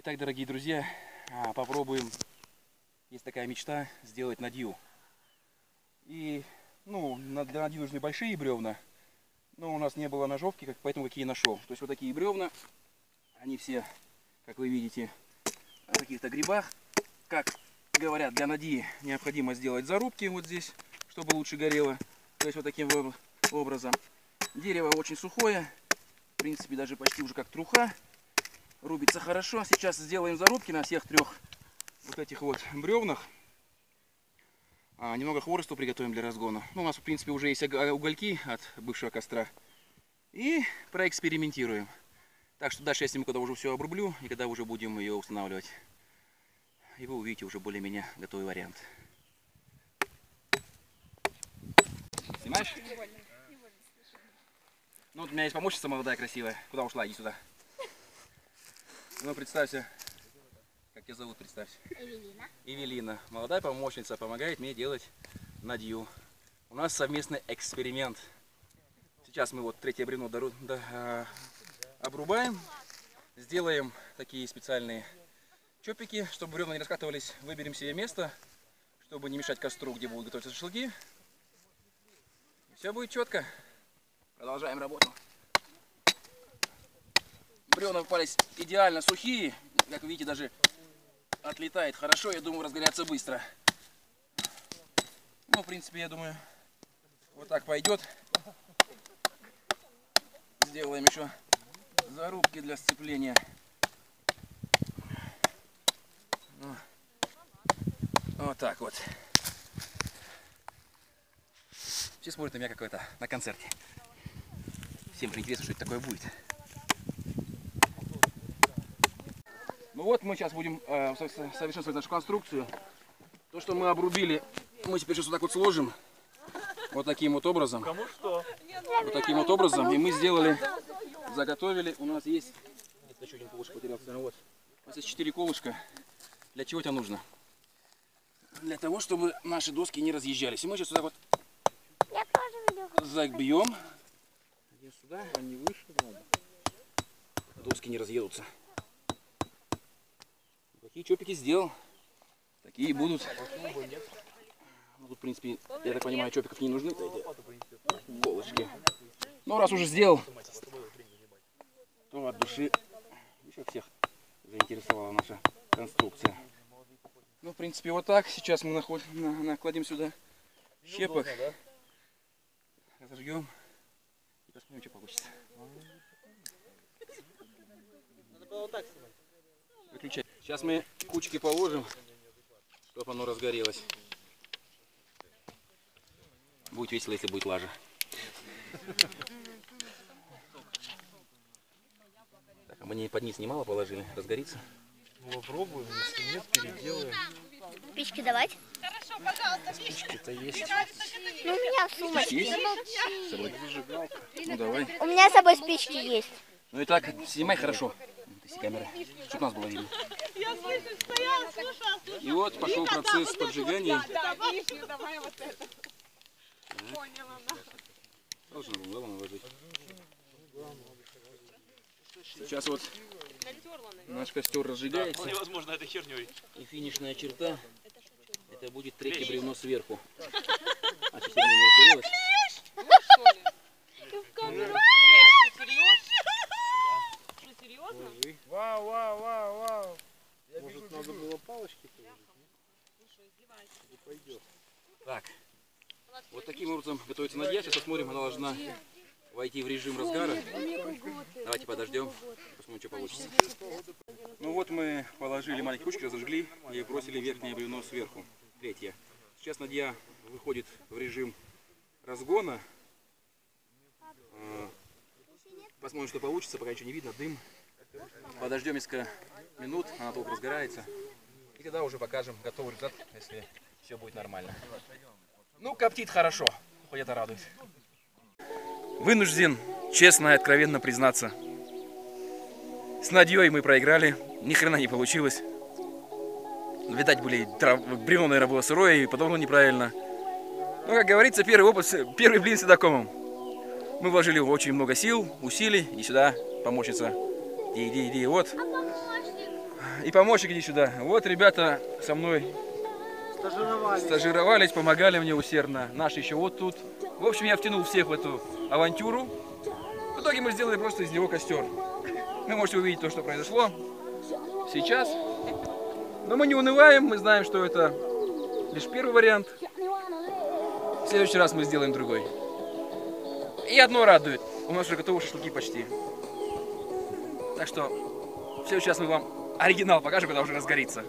Итак, дорогие друзья, попробуем. Есть такая мечта сделать надью. И, для надью нужны большие бревна. Но у нас не было ножовки, поэтому какие нашел. То есть вот такие бревна, они все, как вы видите, в каких-то грибах. Как говорят, для надьи необходимо сделать зарубки вот здесь, чтобы лучше горело. То есть вот таким образом. Дерево очень сухое, в принципе даже почти уже как труха. Рубится хорошо. Сейчас сделаем зарубки на всех трех вот этих вот бревнах. Немного хворосту приготовим для разгона. У нас в принципе уже есть угольки от бывшего костра. И проэкспериментируем. Так что дальше я сниму, когда уже все обрублю, и когда уже будем ее устанавливать. И вы увидите уже более-менее готовый вариант. Снимаешь? Ну, вот у меня есть помощница молодая, красивая. Куда ушла? Иди сюда. Ну, представься. Как тебя зовут, представься? Эвелина. Эвелина. Молодая помощница, помогает мне делать надью. У нас совместный эксперимент. Сейчас мы вот третье бревно обрубаем. Сделаем такие специальные чопики, чтобы бревна не раскатывались. Выберем себе место, чтобы не мешать костру, где будут готовиться шашлыки. И все будет четко. Продолжаем работу. Бревна попались идеально сухие. Как вы видите, даже отлетает хорошо. Я думаю, разгорятся быстро. Ну, в принципе, я думаю, вот так пойдет. Сделаем еще зарубки для сцепления. Вот так вот. Все смотрят на меня как это, на концерте. Всем же интересно, что это такое будет. Ну вот, мы сейчас будем совершенствовать нашу конструкцию. То, что мы обрубили, мы теперь сейчас вот так вот сложим. Вот таким вот образом. Кому что? Вот таким вот образом. И мы сделали, заготовили. У нас есть... Нет, еще один колышко потерялся. Вот. У нас есть 4 колышка. Для чего это нужно? Для того, чтобы наши доски не разъезжались. И мы сейчас сюда вот забьем. Один сюда, а не выше надо. Доски не разъедутся. Такие чопики сделал. Такие будут. Ну, тут, в принципе, я так понимаю, чопиков не нужны. Колышки. Ну, раз уже сделал, то от души еще всех заинтересовала наша конструкция. Ну, в принципе, вот так. Сейчас мы накладем сюда щепок. Разожгем и посмотрим, что получится. Надо было вот так снимать. Выключать. Сейчас мы кучки положим, чтобы оно разгорелось. Будет весело, если будет лажа. Так, а мы не под низ немало положили, разгорится. Ну, попробуем, если нет, переделаем. Спички давать? Хорошо, пожалуйста. Спички-то есть. Ну, у меня в сумочке. Есть? С собой? Ну давай. У меня с собой спички есть. Ну и так, снимай хорошо. Ты камеры, чтобы нас было видно. Я слышу, стояла, слушала. И вот пошел процесс поджигания. Да, вишню, давай вот это. Поняла, да. Должен был главное наложить. Сейчас вот наш костер разжигается. Невозможно этой херней. И финишная черта. Это будет третье бревно сверху. А что, сегодня не разгорелось? Что, серьезно? Вау, вау, вау, вау. Может, надо было палочки положить? Так. Вот таким образом готовится надья. Сейчас посмотрим, она должна войти в режим разгара. Давайте подождем, посмотрим, что получится. Ну вот мы положили маленькие кучки, разожгли и бросили верхнее бревно сверху. Третье. Сейчас надья выходит в режим разгона. Посмотрим, что получится, пока ничего не видно, дым. Подождем несколько минут, она только разгорается. И тогда уже покажем готовый результат, если все будет нормально. Ну, коптит хорошо, хоть это радует. Вынужден честно и откровенно признаться. С надьей мы проиграли, ни хрена не получилось. Видать, бревно, наверное, было сырое и подобно неправильно. Но, как говорится, первый блин всегда комом. Мы вложили очень много сил, усилий, и сюда помощница. Иди, вот. И помощник, иди сюда. Вот ребята со мной стажировались, помогали мне усердно. Наши еще вот тут. В общем, я втянул всех в эту авантюру. В итоге мы сделали просто из него костер. Вы можете увидеть то, что произошло сейчас. Но мы не унываем, мы знаем, что это лишь первый вариант. В следующий раз мы сделаем другой. И одно радует. У нас уже готовы шашлыки почти. Так что в следующий раз мы вам оригинал покажем, когда уже разгорится.